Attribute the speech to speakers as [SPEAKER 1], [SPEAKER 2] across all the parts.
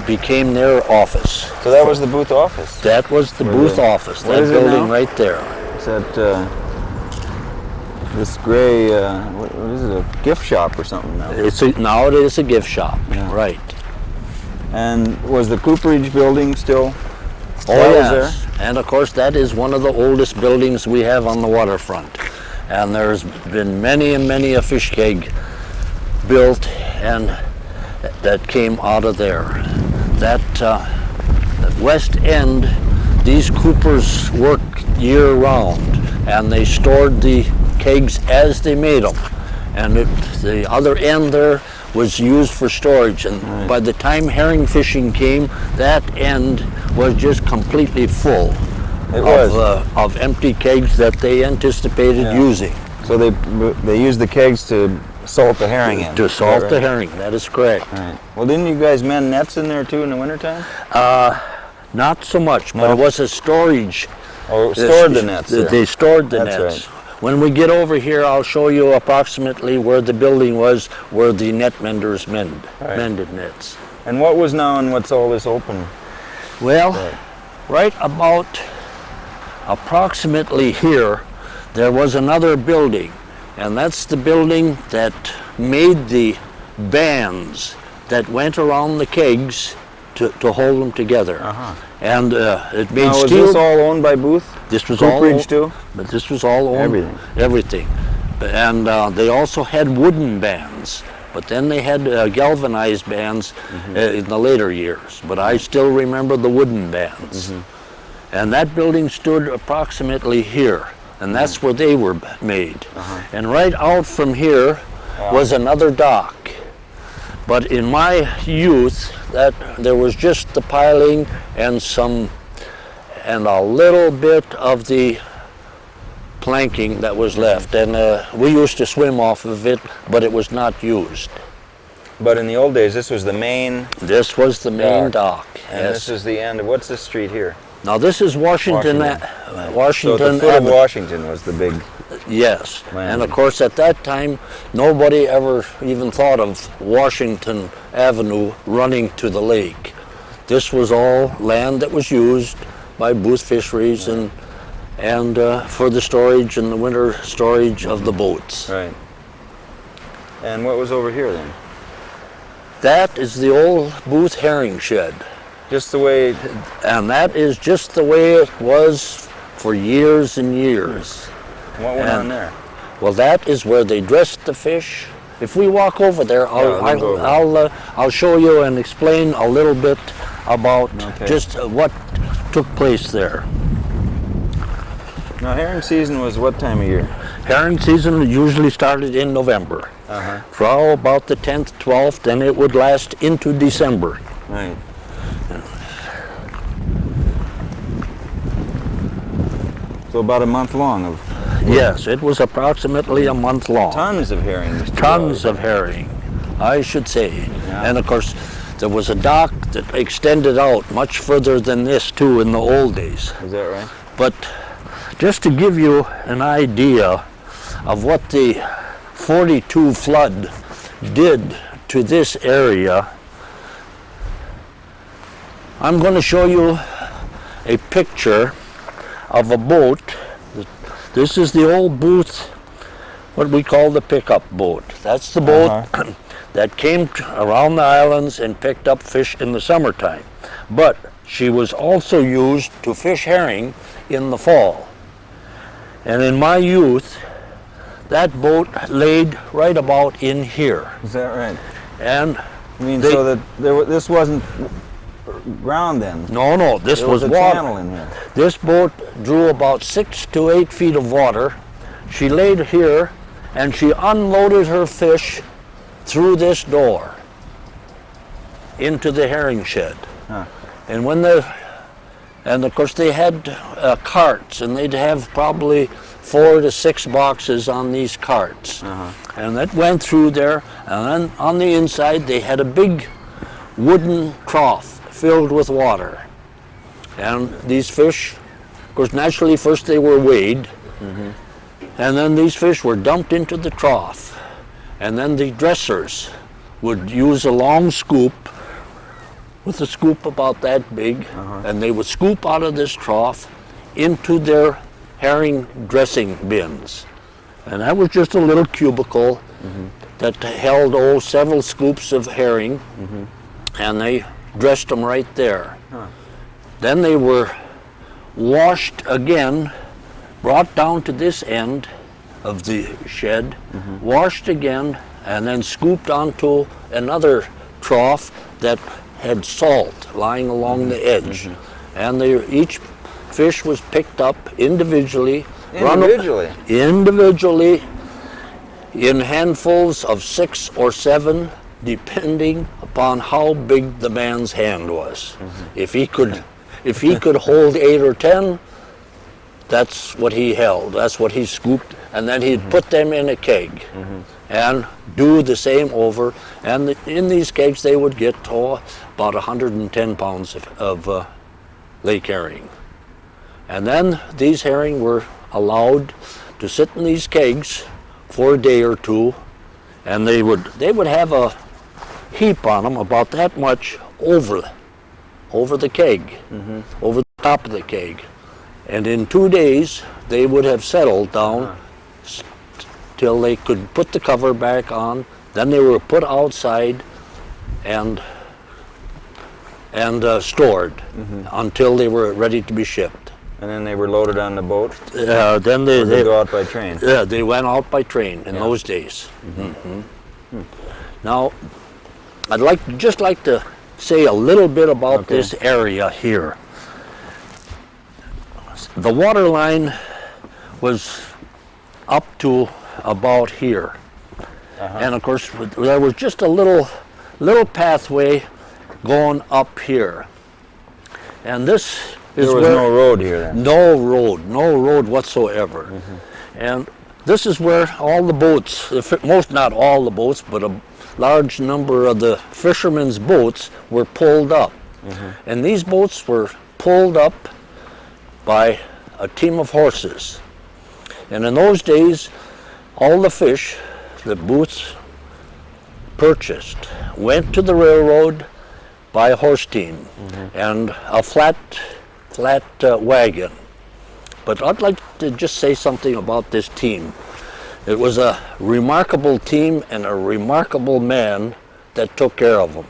[SPEAKER 1] became their office.
[SPEAKER 2] So that was the booth office?
[SPEAKER 1] That was the booth office, that building right there.
[SPEAKER 2] Is that this gray, what is it, a gift shop or something now?
[SPEAKER 1] Now it is a gift shop, right.
[SPEAKER 2] And was the cooperage building still?
[SPEAKER 1] Oh yes, and of course that is one of the oldest buildings we have on the waterfront. And there's been many and many a fish keg built and that came out of there. That west end, these coopers worked year round and they stored the kegs as they made them. And the other end there was used for storage, and by the time herring fishing came, that end was just completely full of empty kegs that they anticipated using.
[SPEAKER 2] So they used the kegs to salt the herring in?
[SPEAKER 1] To salt the herring, that is correct.
[SPEAKER 2] Right. Well, didn't you guys mend nets in there too in the wintertime?
[SPEAKER 1] Not so much, but it was a storage.
[SPEAKER 2] Oh, stored the nets there.
[SPEAKER 1] They stored the
[SPEAKER 2] nets.
[SPEAKER 1] Right. When we get over here, I'll show you approximately where the building was, where the net menders mended nets.
[SPEAKER 2] And what was now and what's all this open?
[SPEAKER 1] Well, right about approximately here, there was another building, and that's the building that made the bands that went around the kegs to hold them together. And it made
[SPEAKER 2] now,
[SPEAKER 1] steel.
[SPEAKER 2] Was this all owned by Booth?
[SPEAKER 1] This was
[SPEAKER 2] Cooperage too?
[SPEAKER 1] But this was all owned. Everything. And they also had wooden bands, but then they had galvanized bands in the later years. But I still remember the wooden bands. And that building stood approximately here, and that's where they were made. And right out from here was another dock. But in my youth, there was just the piling and a little bit of the planking that was left. And we used to swim off of it, but it was not used.
[SPEAKER 2] But in the old days, this was the main...
[SPEAKER 1] This was the main dock.
[SPEAKER 2] And this is the end of... What's this street here?
[SPEAKER 1] Now this is Washington.
[SPEAKER 2] So the foot of Washington was the big...
[SPEAKER 1] Yes,
[SPEAKER 2] land.
[SPEAKER 1] And of course at that time nobody ever even thought of Washington Avenue running to the lake. This was all land that was used by Booth Fisheries and for the storage and the winter storage of the boats.
[SPEAKER 2] Right. And what was over here then?
[SPEAKER 1] That is the old Booth herring shed.
[SPEAKER 2] Just the way...
[SPEAKER 1] And that is just the way it was for years and years.
[SPEAKER 2] What went on there?
[SPEAKER 1] Well, that is where they dressed the fish. If we walk over there, I'll show you and explain a little bit about just what took place there.
[SPEAKER 2] Now, herring season was what time of year?
[SPEAKER 1] Herring season usually started in November. For about the 10th, 12th, and it would last into December.
[SPEAKER 2] Right. So about a month long of...
[SPEAKER 1] Yes, it was approximately a month long.
[SPEAKER 2] Tons of herring.
[SPEAKER 1] Tons of herring, I should say. Yeah. And of course, there was a dock that extended out much further than this too in the old days.
[SPEAKER 2] Is that right?
[SPEAKER 1] But just to give you an idea of what the 42 flood did to this area, I'm going to show you a picture of a boat. This is the old Booth, what we call the pickup boat. That's the boat that came around the islands and picked up fish in the summertime. But she was also used to fish herring in the fall. And in my youth, that boat laid right about in here.
[SPEAKER 2] Is that right?
[SPEAKER 1] And
[SPEAKER 2] I mean, so that this wasn't ground then?
[SPEAKER 1] No, this was water.
[SPEAKER 2] Channel in here.
[SPEAKER 1] This boat drew about 6 to 8 feet of water. She laid here and she unloaded her fish through this door into the herring shed. And and of course they had carts, and they'd have probably 4 to 6 boxes on these carts. And that went through there, and then on the inside they had a big wooden trough filled with water. And these fish, of course, naturally first they were weighed, and then these fish were dumped into the trough. And then the dressers would use a long scoop, with a scoop about that big, and they would scoop out of this trough into their herring dressing bins. And that was just a little cubicle that held, several scoops of herring, and they dressed them right there. Then they were washed again, brought down to this end of the shed, washed again, and then scooped onto another trough that had salt lying along the edge. And each fish was picked up individually, individually in handfuls of 6 or 7, depending upon how big the man's hand was. If he could hold 8 or 10, that's what he held. That's what he scooped, and then he'd put them in a keg and do the same over. And in these kegs, they would get about 110 pounds of lake herring. And then these herring were allowed to sit in these kegs for a day or two, and they would have a heap on them about that much over the keg, over the top of the keg. And in 2 days, they would have settled down till they could put the cover back on. Then they were put outside and stored until they were ready to be shipped.
[SPEAKER 2] And then they were loaded on the boat?
[SPEAKER 1] Then they
[SPEAKER 2] go out by train?
[SPEAKER 1] Yeah, they went out by train in those days. Now, I'd just like to say a little bit about this area here. The water line was up to about here. And of course, there was just a little pathway going up here. And this is
[SPEAKER 2] there was no road here then?
[SPEAKER 1] No road whatsoever. And this is where all the boats, not all the boats, but a large number of the fishermen's boats were pulled up. And these boats were pulled up by a team of horses. And in those days, all the fish the boats purchased went to the railroad by a horse team and a flat wagon. But I'd like to just say something about this team. It was a remarkable team and a remarkable man that took care of them.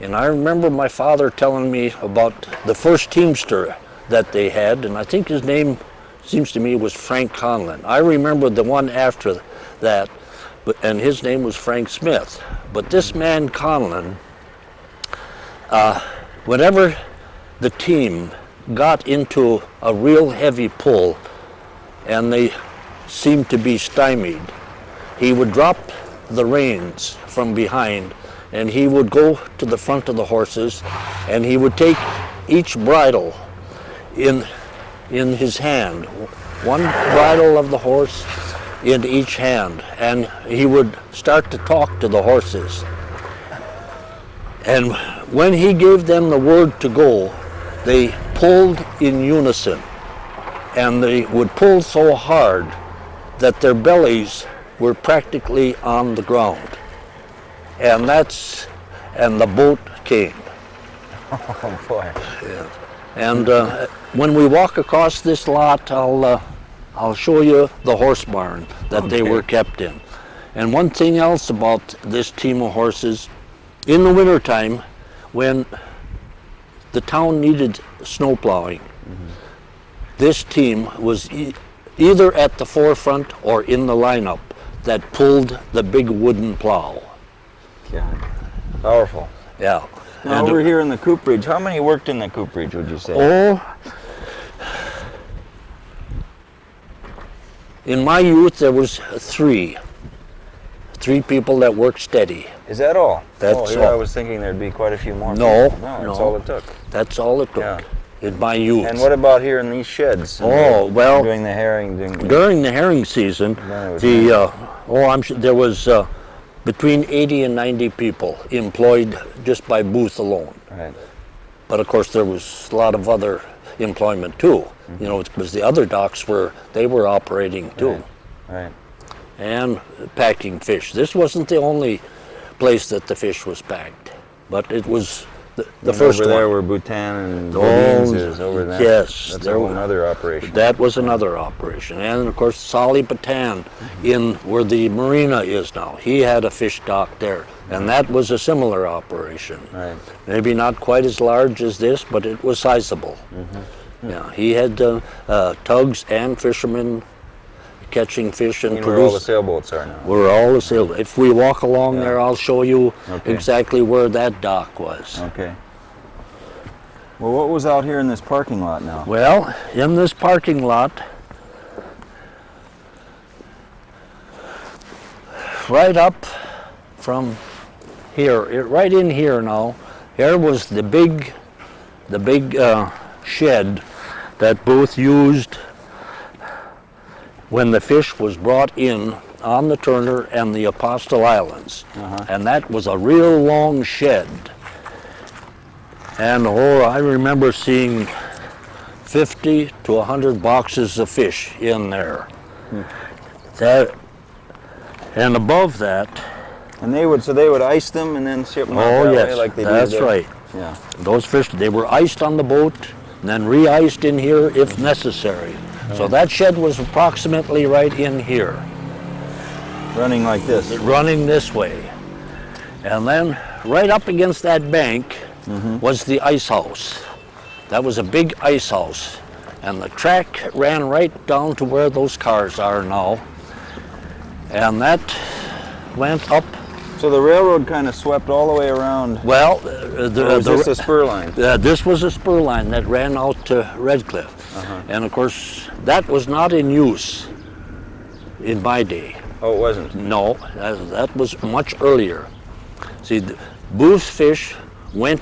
[SPEAKER 1] And I remember my father telling me about the first teamster that they had, and I think his name seems to me was Frank Conlon. I remember the one after that, and his name was Frank Smith. But this man Conlon, whenever the team got into a real heavy pull and they seemed to be stymied, he would drop the reins from behind and he would go to the front of the horses and he would take each bridle in his hand, one bridle of the horse in each hand, and he would start to talk to the horses. And when he gave them the word to go, they pulled in unison, and they would pull so hard that their bellies were practically on the ground. And the boat came.
[SPEAKER 2] Oh boy.
[SPEAKER 1] Yeah. And when we walk across this lot, I'll show you the horse barn that they were kept in. And one thing else about this team of horses, in the wintertime, when the town needed snow plowing, this team was either at the forefront or in the lineup that pulled the big wooden plow.
[SPEAKER 2] Yeah. Powerful.
[SPEAKER 1] Yeah.
[SPEAKER 2] Now over here in the cooperage, how many worked in the cooperage, would you say?
[SPEAKER 1] In my youth there was three people that worked steady.
[SPEAKER 2] Is that all?
[SPEAKER 1] That's
[SPEAKER 2] all.
[SPEAKER 1] all.
[SPEAKER 2] I was thinking there'd be quite a few more.
[SPEAKER 1] No,
[SPEAKER 2] that's all it took.
[SPEAKER 1] That's all it took.
[SPEAKER 2] Yeah.
[SPEAKER 1] In my youth.
[SPEAKER 2] And what about here in these sheds?
[SPEAKER 1] Well,
[SPEAKER 2] during the herring.
[SPEAKER 1] During the herring season, there was between 80 and 90 people employed just by booth alone.
[SPEAKER 2] Right.
[SPEAKER 1] But of course there was a lot of other employment too. You know, because the other docks were operating too.
[SPEAKER 2] Right.
[SPEAKER 1] And packing fish. This wasn't the only place that the fish was packed, but it was The first
[SPEAKER 2] over there
[SPEAKER 1] one.
[SPEAKER 2] where Bhutan and Bodine's is over there.
[SPEAKER 1] Yes,
[SPEAKER 2] That's
[SPEAKER 1] there
[SPEAKER 2] a whole
[SPEAKER 1] were-
[SPEAKER 2] other operation.
[SPEAKER 1] That was another operation. And of course, Sali Batan in where the marina is now, he had a fish dock there. And that was a similar operation.
[SPEAKER 2] Right.
[SPEAKER 1] Maybe not quite as large as this, but it was sizable. Yeah, he had tugs and fishermen catching fish and
[SPEAKER 2] Where all the
[SPEAKER 1] producing.
[SPEAKER 2] sailboats are now.
[SPEAKER 1] Where all the sail. If we walk along
[SPEAKER 2] Yeah.
[SPEAKER 1] there, I'll show you
[SPEAKER 2] Okay.
[SPEAKER 1] exactly where that dock was.
[SPEAKER 2] Okay. Well, what was out here in this parking lot now?
[SPEAKER 1] Well, in this parking lot, right up from here, right in here now, here was the big shed that Booth used when the fish was brought in on the Turner and the Apostle Islands. And that was a real long shed. And I remember seeing 50 to 100 boxes of fish in there. And above that,
[SPEAKER 2] And they would ice them and then ship them out that way like they do
[SPEAKER 1] that's
[SPEAKER 2] there?
[SPEAKER 1] right.
[SPEAKER 2] Yeah.
[SPEAKER 1] Those fish, they were iced on the boat and then re-iced in here if necessary. So that shed was approximately right in here,
[SPEAKER 2] Running like this.
[SPEAKER 1] running this way. And then right up against that bank was the ice house. That was a big ice house. And the track ran right down to where those cars are now. And that went up.
[SPEAKER 2] So the railroad kind of swept all the way around.
[SPEAKER 1] Well,
[SPEAKER 2] Or was this a spur line?
[SPEAKER 1] this was a spur line that ran out to Red Cliff. And of course, that was not in use in my day.
[SPEAKER 2] Oh, it wasn't.
[SPEAKER 1] No, that was much earlier. See, Booth's fish went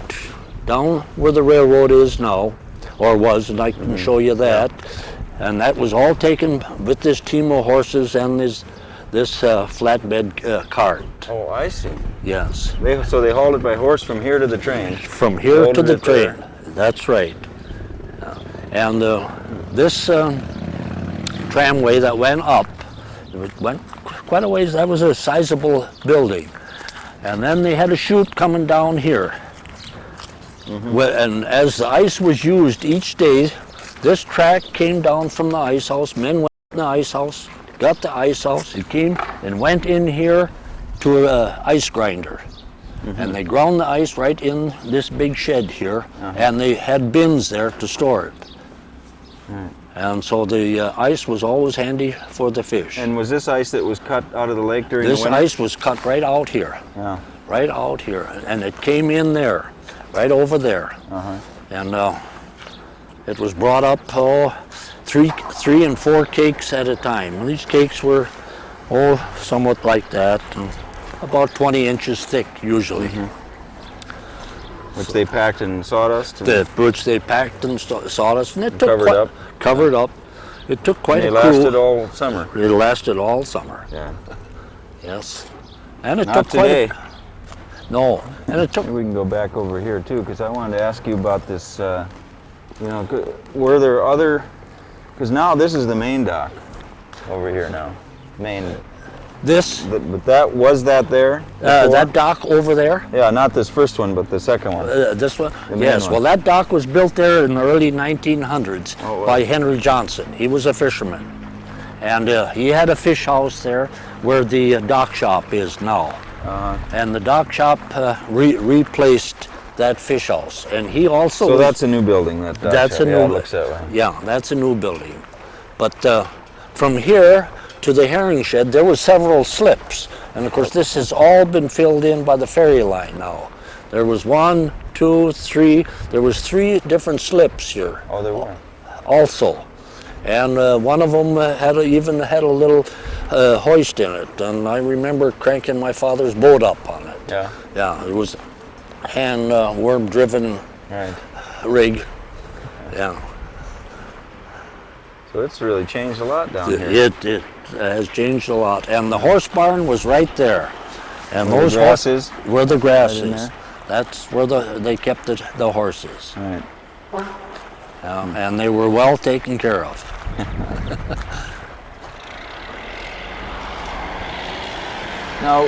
[SPEAKER 1] down where the railroad is now, or was, and I can show you that. And that was all taken with this team of horses and this flatbed cart.
[SPEAKER 2] Oh, I see.
[SPEAKER 1] Yes,
[SPEAKER 2] So they hauled it by horse from here to the train.
[SPEAKER 1] from here to
[SPEAKER 2] Loaded
[SPEAKER 1] the
[SPEAKER 2] it there.
[SPEAKER 1] train. That's right. And this tramway that went up, it went quite a ways. That was a sizable building. And then they had a chute coming down here. And as the ice was used each day, this track came down from the ice house. Men went in the ice house, got the ice house. It came and went in here to an ice grinder. And they ground the ice right in this big shed here. And they had bins there to store it. And so the ice was always handy for the fish.
[SPEAKER 2] And was this ice that was cut out of the lake during
[SPEAKER 1] This
[SPEAKER 2] the winter?
[SPEAKER 1] ice was cut right out here.
[SPEAKER 2] Yeah.
[SPEAKER 1] Right out here. And it came in there, right over there. And it was brought up three and four cakes at a time. And these cakes were somewhat like that, and about 20 inches thick usually.
[SPEAKER 2] Which they packed in sawdust?
[SPEAKER 1] Which they packed in sawdust, and it took
[SPEAKER 2] Covered up.
[SPEAKER 1] It took quite
[SPEAKER 2] And
[SPEAKER 1] a
[SPEAKER 2] they
[SPEAKER 1] crew.
[SPEAKER 2] lasted all summer.
[SPEAKER 1] It lasted all summer.
[SPEAKER 2] Yeah.
[SPEAKER 1] Yes, and it
[SPEAKER 2] Not
[SPEAKER 1] took
[SPEAKER 2] today.
[SPEAKER 1] No, and it took.
[SPEAKER 2] We can go back over here too, because I wanted to ask you about this. Were there other? Because now this is the main dock over here now. Main.
[SPEAKER 1] This
[SPEAKER 2] But that was that there? before?
[SPEAKER 1] that dock over there.
[SPEAKER 2] Yeah, not this first one, but the second one.
[SPEAKER 1] This one?
[SPEAKER 2] The main
[SPEAKER 1] Yes,
[SPEAKER 2] one.
[SPEAKER 1] well that dock was built there in the early 1900s
[SPEAKER 2] Oh, wow.
[SPEAKER 1] by Henry Johnson. He was a fisherman. And he had a fish house there where the dock shop is now. And the dock shop replaced that fish house. And he also
[SPEAKER 2] So
[SPEAKER 1] was-
[SPEAKER 2] that's a new building.
[SPEAKER 1] that's a
[SPEAKER 2] yeah,
[SPEAKER 1] new
[SPEAKER 2] it looks that way.
[SPEAKER 1] Yeah, that's a new building. But from here to the herring shed, there were several slips. And of course, this has all been filled in by the ferry line now. There was 1, 2, 3. There was 3 different slips here
[SPEAKER 2] Oh, there were.
[SPEAKER 1] also. And one of them even had a little hoist in it. And I remember cranking my father's boat up on it.
[SPEAKER 2] Yeah.
[SPEAKER 1] Yeah, it was hand worm-driven
[SPEAKER 2] Right.
[SPEAKER 1] rig. Yeah.
[SPEAKER 2] So it's really changed a lot down here.
[SPEAKER 1] It has changed a lot. And the horse barn was right there. And
[SPEAKER 2] Where the
[SPEAKER 1] those
[SPEAKER 2] grass is?
[SPEAKER 1] where the grass
[SPEAKER 2] Right in
[SPEAKER 1] is.
[SPEAKER 2] there?
[SPEAKER 1] That's where they kept the horses.
[SPEAKER 2] Right.
[SPEAKER 1] And they were well taken care of.
[SPEAKER 2] Now,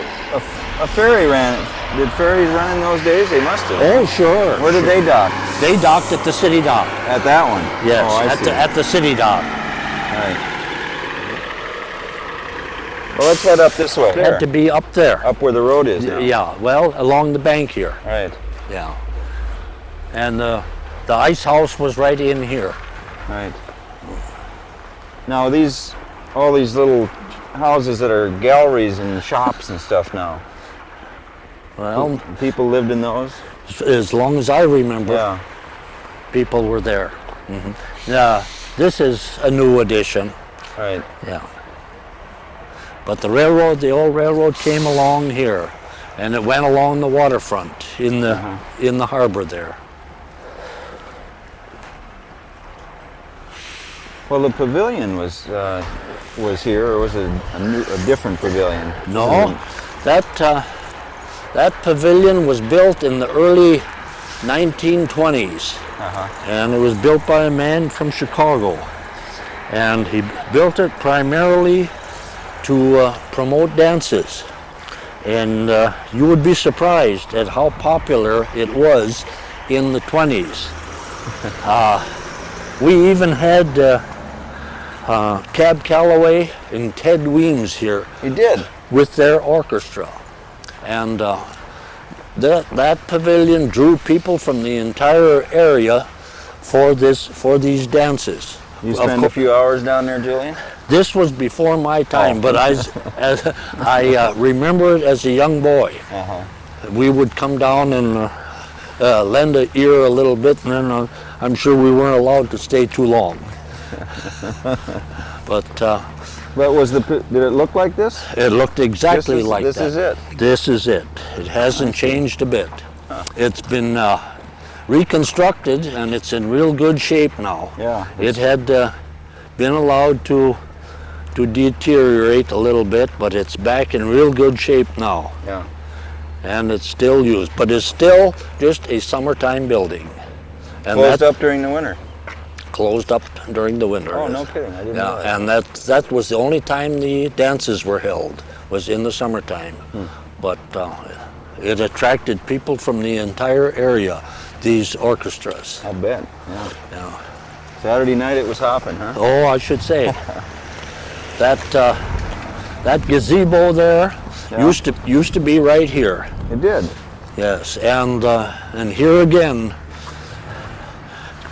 [SPEAKER 2] a ferry ran Did ferries run in those days? They must have.
[SPEAKER 1] Oh, sure.
[SPEAKER 2] Where did they dock?
[SPEAKER 1] They docked at the city dock.
[SPEAKER 2] At that one?
[SPEAKER 1] Yes,
[SPEAKER 2] Oh, I see.
[SPEAKER 1] at the city dock.
[SPEAKER 2] Right. Well, let's head up this way.
[SPEAKER 1] Had to be up there.
[SPEAKER 2] Up where the road is now.
[SPEAKER 1] Yeah, well, along the bank here.
[SPEAKER 2] Right.
[SPEAKER 1] Yeah. And the ice house was right in here.
[SPEAKER 2] Right. Now all these little houses that are galleries and shops and stuff now.
[SPEAKER 1] Well,
[SPEAKER 2] People lived in those?
[SPEAKER 1] as long as I remember,
[SPEAKER 2] Yeah.
[SPEAKER 1] people were there. Yeah, this is a new addition.
[SPEAKER 2] Right.
[SPEAKER 1] Yeah. But the old railroad came along here, and it went along the waterfront in the harbor there.
[SPEAKER 2] Well, the pavilion was here, or was it a different pavilion?
[SPEAKER 1] No, that pavilion was built in the early 1920s, and it was built by a man from Chicago, and he built it primarily to promote dances. And you would be surprised at how popular it was in the 20s. We even had Cab Calloway and Ted Weems here.
[SPEAKER 2] He did?
[SPEAKER 1] With their orchestra. And that pavilion drew people from the entire area for these dances.
[SPEAKER 2] You spent a few hours down there, Julian?
[SPEAKER 1] This was before my time, but I remember it as a young boy. We would come down and lend an ear a little bit, and then I'm sure we weren't allowed to stay too long. But
[SPEAKER 2] did it look like this?
[SPEAKER 1] It looked exactly like that.
[SPEAKER 2] This is it?
[SPEAKER 1] This is it. It hasn't changed a bit. It's been reconstructed, and it's in real good shape now.
[SPEAKER 2] Yeah.
[SPEAKER 1] It had been allowed to deteriorate a little bit, but it's back in real good shape now.
[SPEAKER 2] Yeah.
[SPEAKER 1] And it's still used, but it's still just a summertime building. And
[SPEAKER 2] Closed up during the winter?
[SPEAKER 1] Closed up during the winter.
[SPEAKER 2] Oh, no kidding, I didn't know that.
[SPEAKER 1] And that was the only time the dances were held, was in the summertime. But it attracted people from the entire area, these orchestras.
[SPEAKER 2] I bet, yeah.
[SPEAKER 1] Yeah.
[SPEAKER 2] Saturday night it was hopping, huh?
[SPEAKER 1] Oh, I should say. That gazebo there used to be right here.
[SPEAKER 2] It did?
[SPEAKER 1] Yes, and here again,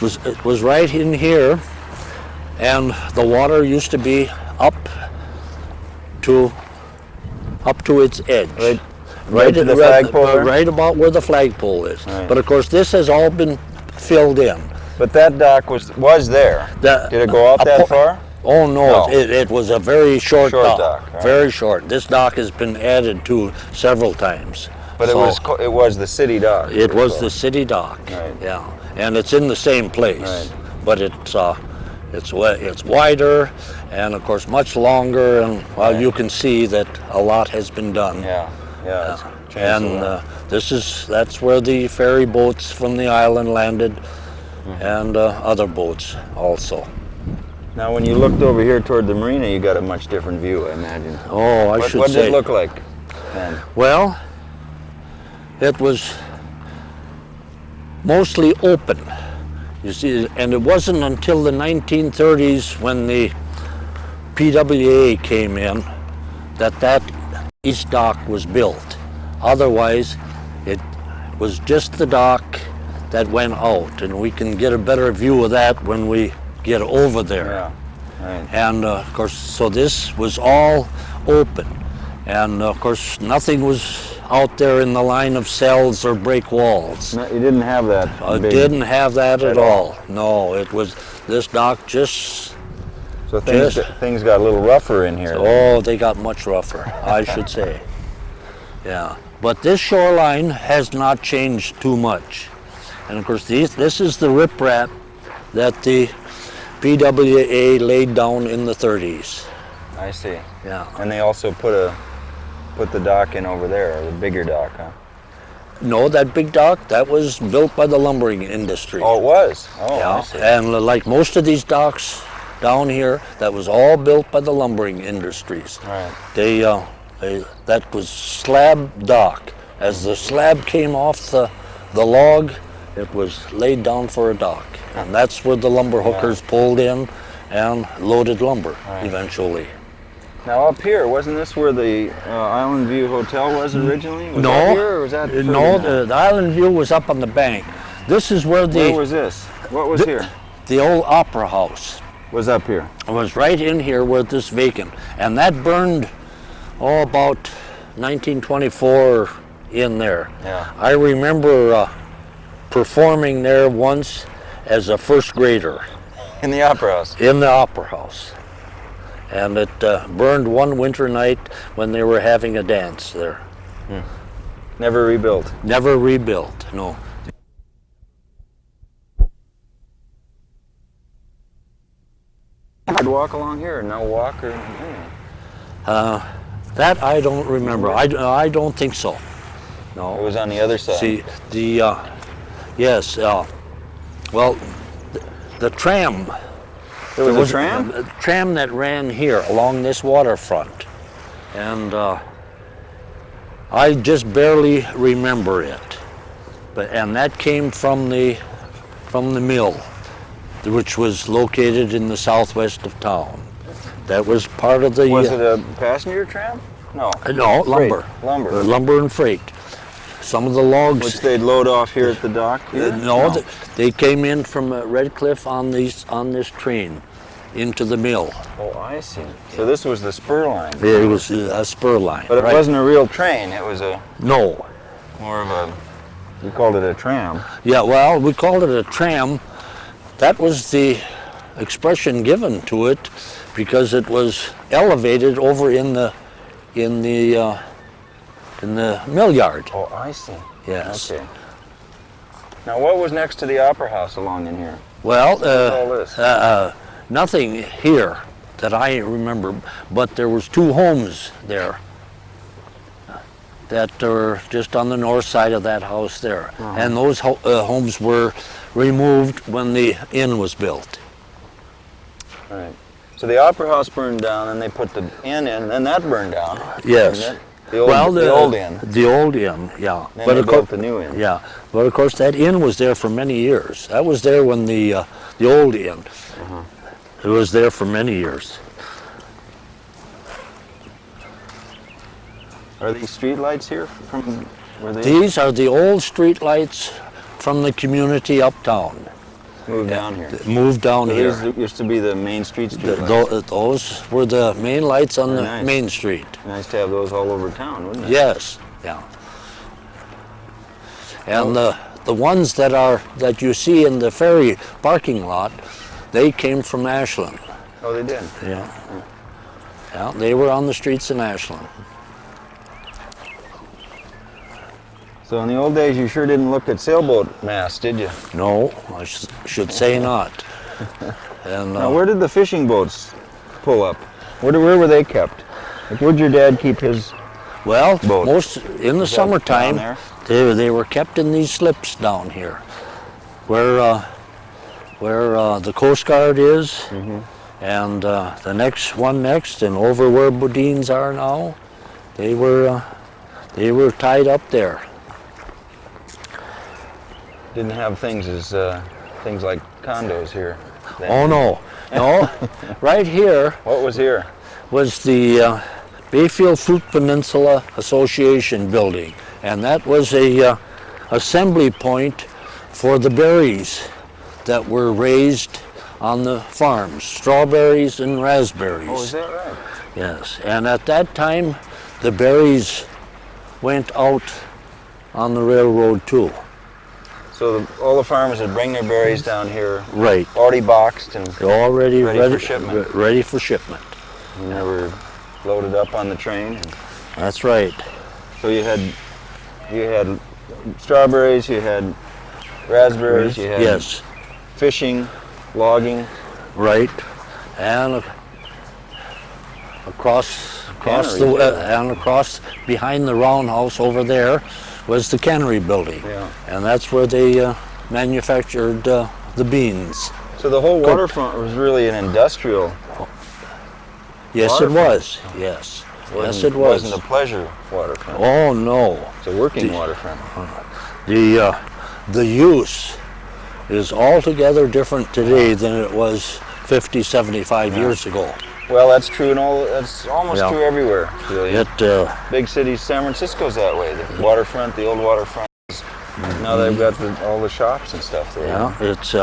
[SPEAKER 1] it was right in here, and the water used to be up to its edge.
[SPEAKER 2] Right to the flagpole there?
[SPEAKER 1] Right about where the flagpole is.
[SPEAKER 2] Right.
[SPEAKER 1] But of course this has all been filled in.
[SPEAKER 2] But that dock was there. Did it go out that far?
[SPEAKER 1] Oh no, it was a very short dock.
[SPEAKER 2] Right.
[SPEAKER 1] Very short. This dock has been added to several times.
[SPEAKER 2] But it was the city dock.
[SPEAKER 1] It was the city dock.
[SPEAKER 2] Right.
[SPEAKER 1] Yeah, and it's in the same place.
[SPEAKER 2] Right.
[SPEAKER 1] But it's wider, and of course much longer, and you can see that a lot has been done.
[SPEAKER 2] Yeah. Yeah.
[SPEAKER 1] And that's where the ferry boats from the island landed, and other boats also.
[SPEAKER 2] Now, when you looked over here toward the marina, you got a much different view, I imagine.
[SPEAKER 1] Oh, I should say.
[SPEAKER 2] What did it look like then?
[SPEAKER 1] Well, it was mostly open, you see, and it wasn't until the 1930s when the PWA came in that east dock was built. Otherwise, it was just the dock that went out, and we can get a better view of that when we get over there.
[SPEAKER 2] Yeah, right.
[SPEAKER 1] And of course, so this was all open, and of course nothing was out there in the line of cells or break walls.
[SPEAKER 2] No, you didn't have that.
[SPEAKER 1] It didn't have that at all. No, it was this dock just.
[SPEAKER 2] So things got a little rougher in here.
[SPEAKER 1] Oh, they got much rougher, I should say. Yeah, but this shoreline has not changed too much, and of course this is the riprap that the PWA laid down in the 30s.
[SPEAKER 2] I see.
[SPEAKER 1] Yeah.
[SPEAKER 2] And they also put the dock in over there, or the bigger dock, huh?
[SPEAKER 1] No, that big dock, that was built by the lumbering industry.
[SPEAKER 2] Oh, it was? Oh,
[SPEAKER 1] yeah.
[SPEAKER 2] I see.
[SPEAKER 1] And like most of these docks down here, that was all built by the lumbering industries.
[SPEAKER 2] Right.
[SPEAKER 1] That was slab dock As the slab came off the log, it was laid down for a dock. And that's where the lumber hookers pulled in and loaded lumber eventually.
[SPEAKER 2] Now up here, wasn't this where the Island View Hotel was originally? Was
[SPEAKER 1] No,
[SPEAKER 2] that here or was that further
[SPEAKER 1] no,
[SPEAKER 2] down?
[SPEAKER 1] the Island View was up on the bank. This is where
[SPEAKER 2] Where was this? What was here?
[SPEAKER 1] the old Opera House
[SPEAKER 2] Was up here.
[SPEAKER 1] was right in here where this vacant. And that burned, about 1924 in there.
[SPEAKER 2] Yeah.
[SPEAKER 1] I remember performing there once as a first grader
[SPEAKER 2] In the Opera House.
[SPEAKER 1] in the Opera House. And it burned one winter night when they were having a dance there.
[SPEAKER 2] Never rebuilt.
[SPEAKER 1] Never rebuilt, no.
[SPEAKER 2] I'd walk along here, no walk or anything.
[SPEAKER 1] That I don't remember. I don't think so.
[SPEAKER 2] It
[SPEAKER 1] No.
[SPEAKER 2] was on the other side.
[SPEAKER 1] See, yes, well, the tram.
[SPEAKER 2] there was a tram?
[SPEAKER 1] A tram that ran here along this waterfront. And I just barely remember it. And that came from the mill, which was located in the southwest of town. That was part of the...
[SPEAKER 2] Was it a passenger tram? No.
[SPEAKER 1] No, lumber.
[SPEAKER 2] Lumber.
[SPEAKER 1] Lumber and freight. Some of the logs...
[SPEAKER 2] Which they'd load off here at the dock? Here?
[SPEAKER 1] no, they came in from Red Cliff on this train into the mill.
[SPEAKER 2] Oh, I see. So this was the spur line.
[SPEAKER 1] It was a spur line.
[SPEAKER 2] But it
[SPEAKER 1] right?
[SPEAKER 2] wasn't a real train. It was
[SPEAKER 1] No.
[SPEAKER 2] more of a, we called it a tram.
[SPEAKER 1] Yeah, well, we called it a tram. That was the expression given to it because it was elevated over in the mill yard.
[SPEAKER 2] Oh, I see.
[SPEAKER 1] Yes.
[SPEAKER 2] Okay. Now, what was next to the Opera House along in here?
[SPEAKER 1] Well,
[SPEAKER 2] all this?
[SPEAKER 1] nothing here that I remember, but there was two homes there that are just on the north side of that house there. And those homes were removed when the inn was built.
[SPEAKER 2] All right. So the Opera House burned down, and they put the inn in, and that burned down.
[SPEAKER 1] Yes.
[SPEAKER 2] Didn't it? The old inn.
[SPEAKER 1] The old inn, yeah.
[SPEAKER 2] Then they
[SPEAKER 1] of
[SPEAKER 2] built
[SPEAKER 1] cour-
[SPEAKER 2] the new inn.
[SPEAKER 1] Yeah, but of course that inn was there for many years. That was there when the old inn. It was there for many years.
[SPEAKER 2] Are these street lights here from where they
[SPEAKER 1] These are the old street lights from the community uptown.
[SPEAKER 2] moved down here?
[SPEAKER 1] Moved down
[SPEAKER 2] So
[SPEAKER 1] here.
[SPEAKER 2] these used to be the main street
[SPEAKER 1] Th-
[SPEAKER 2] lights.
[SPEAKER 1] those were the main lights on
[SPEAKER 2] Very
[SPEAKER 1] the
[SPEAKER 2] nice.
[SPEAKER 1] main street.
[SPEAKER 2] Nice to have those all over town, wouldn't it?
[SPEAKER 1] Yes, yeah. And the ones that you see in the ferry parking lot, they came from Ashland.
[SPEAKER 2] Oh, they did.
[SPEAKER 1] Yeah. Yeah, they were on the streets in Ashland.
[SPEAKER 2] So in the old days, you sure didn't look at sailboat masts, did you?
[SPEAKER 1] No, I should say not. And
[SPEAKER 2] Now, where did the fishing boats pull up? Where were they kept? Like, where'd your dad keep his?
[SPEAKER 1] well,
[SPEAKER 2] boat?
[SPEAKER 1] most in the
[SPEAKER 2] that
[SPEAKER 1] summertime,
[SPEAKER 2] down
[SPEAKER 1] they were kept in these slips down here, where the Coast Guard is, and the next one and over where Bodines are now, they were tied up there.
[SPEAKER 2] Didn't have things like condos here. then.
[SPEAKER 1] Oh no, right here
[SPEAKER 2] What was here?
[SPEAKER 1] was the Bayfield Fruit Peninsula Association building, and that was a assembly point for the berries that were raised on the farms, strawberries and raspberries.
[SPEAKER 2] Oh, is that right?
[SPEAKER 1] Yes, and at that time, the berries went out on the railroad too.
[SPEAKER 2] So all the farmers would bring their berries down here,
[SPEAKER 1] Right,
[SPEAKER 2] already boxed and
[SPEAKER 1] already
[SPEAKER 2] Ready for shipment.
[SPEAKER 1] Ready for shipment.
[SPEAKER 2] never loaded up on the train.
[SPEAKER 1] That's right.
[SPEAKER 2] So you had strawberries, you had raspberries, you had
[SPEAKER 1] Yes,
[SPEAKER 2] fishing, logging,
[SPEAKER 1] right, and across
[SPEAKER 2] Cannery,
[SPEAKER 1] the
[SPEAKER 2] too.
[SPEAKER 1] and across behind the roundhouse over there was the cannery building,
[SPEAKER 2] Yeah.
[SPEAKER 1] and that's where they manufactured the beans.
[SPEAKER 2] So the whole waterfront was really an industrial.
[SPEAKER 1] Yes, it
[SPEAKER 2] Waterfront.
[SPEAKER 1] was. Yes, Yes, it was.
[SPEAKER 2] It wasn't a pleasure waterfront.
[SPEAKER 1] Oh, no.
[SPEAKER 2] It's a working waterfront.
[SPEAKER 1] The use is altogether different today than it was 50, 75 years ago.
[SPEAKER 2] Well, that's true in all. That's almost true everywhere. Really. Big cities, San Francisco's that way. The waterfront, the old waterfront. Now they've got all the shops and stuff there.
[SPEAKER 1] Yeah, it's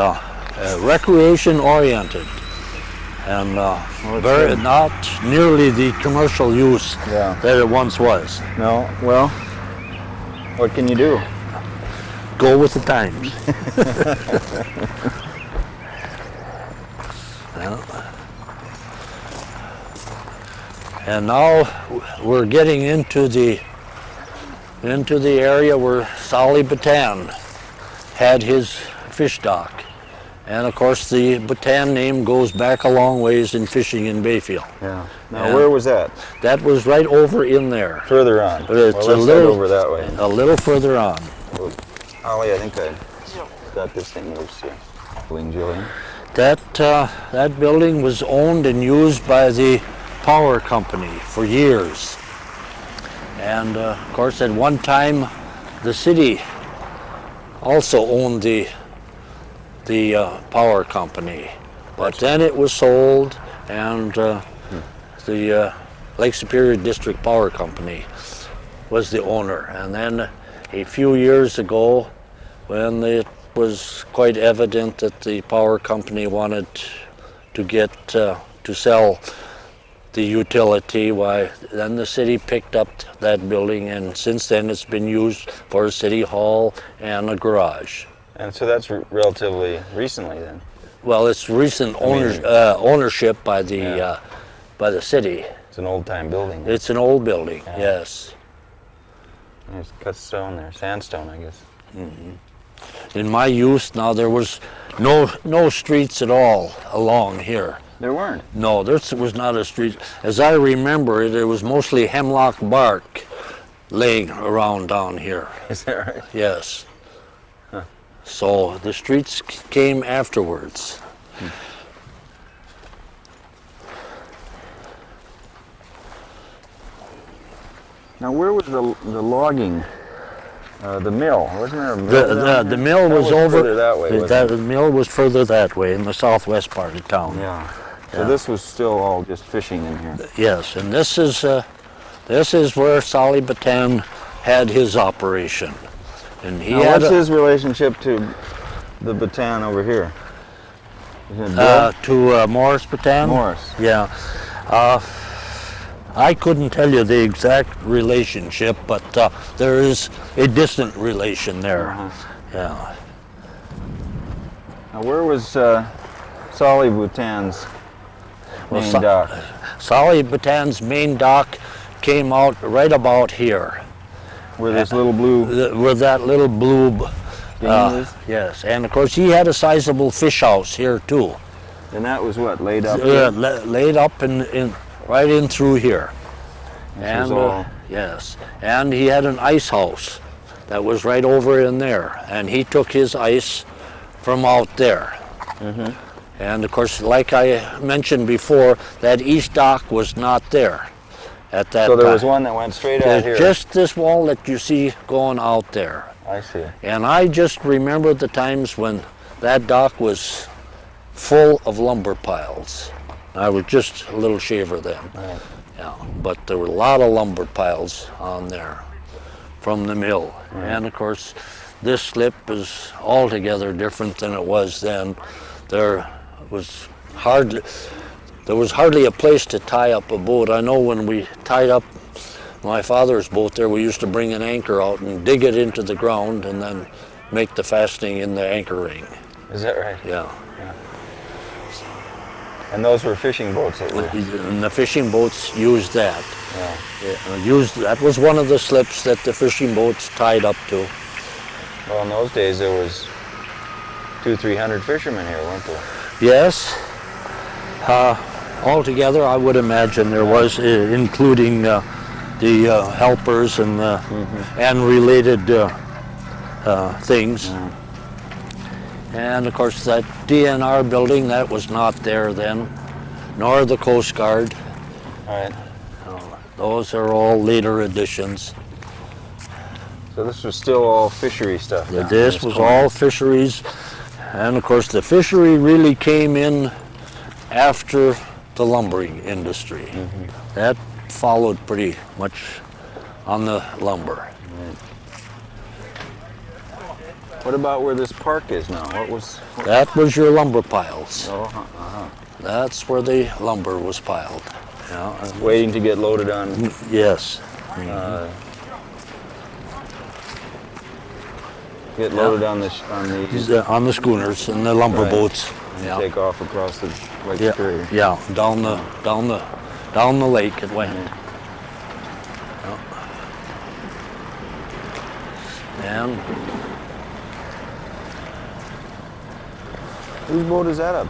[SPEAKER 1] recreation oriented, and not nearly the commercial use that it once was.
[SPEAKER 2] No. Well, what can you do?
[SPEAKER 1] Go with the times. And now we're getting into the area where Sally Bataan had his fish dock. And of course the Bataan name goes back a long ways in fishing in Bayfield.
[SPEAKER 2] Yeah. Now where was that?
[SPEAKER 1] That was right over in there.
[SPEAKER 2] Further on.
[SPEAKER 1] But it's
[SPEAKER 2] a little over that way.
[SPEAKER 1] A little further on.
[SPEAKER 2] Well, Ollie, I think I got this thing loose here. Julian.
[SPEAKER 1] That building was owned and used by the power company for years. And of course at one time the city also owned the power company, but then it was sold, and the Lake Superior District Power Company was the owner. And then a few years ago, when it was quite evident that the power company wanted to sell the utility, then the city picked up that building, and since then it's been used for a city hall and a garage.
[SPEAKER 2] And so that's relatively recently then?
[SPEAKER 1] Well, it's recent ownership by the city.
[SPEAKER 2] It's an old-time building.
[SPEAKER 1] It's an old building, yes.
[SPEAKER 2] There's cut stone there, sandstone, I guess.
[SPEAKER 1] Mm-hmm. In my youth, now there was no streets at all along here.
[SPEAKER 2] There weren't?
[SPEAKER 1] No, there was not a street. As I remember it, it was mostly hemlock bark laying around down here.
[SPEAKER 2] Is that right?
[SPEAKER 1] Yes. Huh. So the streets came afterwards.
[SPEAKER 2] Now where was the logging? The mill, wasn't there a mill?
[SPEAKER 1] The mill was over
[SPEAKER 2] further that way.
[SPEAKER 1] The mill was further that way in the southwest part of town.
[SPEAKER 2] Yeah. So this was still all just fishing in here.
[SPEAKER 1] Yes, and this is where Sally Bataan had his operation, and
[SPEAKER 2] what's his relationship to the Bataan over here? Is it
[SPEAKER 1] to Morris Bataan?
[SPEAKER 2] Morris.
[SPEAKER 1] Yeah. I couldn't tell you the exact relationship, but there is a distant relation there. Yeah.
[SPEAKER 2] Now where was Sally Bataan's main dock?
[SPEAKER 1] Sally Bataan's main dock came out right about here.
[SPEAKER 2] Where this little blue...
[SPEAKER 1] Where that little blue...
[SPEAKER 2] is?
[SPEAKER 1] Yes, and of course he had a sizable fish house here too.
[SPEAKER 2] And that was what, laid up?
[SPEAKER 1] Laid up right in through here.
[SPEAKER 2] This was all...
[SPEAKER 1] Yes, and he had an ice house that was right over in there, and he took his ice from out there. Mm-hmm. And of course, like I mentioned before, that east dock was not there at that time.
[SPEAKER 2] So there was one that went straight out here?
[SPEAKER 1] Just this wall that you see going out there.
[SPEAKER 2] I see.
[SPEAKER 1] And I just remember the times when that dock was full of lumber piles. I was just a little shaver then.
[SPEAKER 2] Right.
[SPEAKER 1] Yeah, but there were a lot of lumber piles on there from the mill. Right. And of course, this slip is altogether different than it was then. There was hardly a place to tie up a boat. I know when we tied up my father's boat there, we used to bring an anchor out and dig it into the ground and then make the fastening in the anchor ring.
[SPEAKER 2] Is that right?
[SPEAKER 1] Yeah.
[SPEAKER 2] And those were fishing boats that were...
[SPEAKER 1] And the fishing boats used that.
[SPEAKER 2] Yeah.
[SPEAKER 1] That was one of the slips that the fishing boats tied up to.
[SPEAKER 2] Well, in those days there was 200-300 fishermen here, weren't there?
[SPEAKER 1] Yes. Altogether, I would imagine there was, including the helpers and and related things. Mm. And of course, that DNR building, that was not there then, nor the Coast Guard.
[SPEAKER 2] Right.
[SPEAKER 1] Those are all later additions.
[SPEAKER 2] So this was still all fishery stuff. down in
[SPEAKER 1] This was
[SPEAKER 2] corner.
[SPEAKER 1] all fisheries, and of course the fishery really came in after the lumbering industry. That followed pretty much on the lumber.
[SPEAKER 2] What about where this park is now?
[SPEAKER 1] That was your lumber piles.
[SPEAKER 2] Oh,
[SPEAKER 1] That's where the lumber was piled. Yeah, and-
[SPEAKER 2] waiting to get loaded on.
[SPEAKER 1] yes.
[SPEAKER 2] Get loaded on these.
[SPEAKER 1] On the schooners and the lumber
[SPEAKER 2] Right.
[SPEAKER 1] boats.
[SPEAKER 2] And
[SPEAKER 1] Yeah.
[SPEAKER 2] take off across the Lake
[SPEAKER 1] Yeah,
[SPEAKER 2] Superior.
[SPEAKER 1] yeah, down the lake it went. Yeah. And
[SPEAKER 2] Whose boat is that up?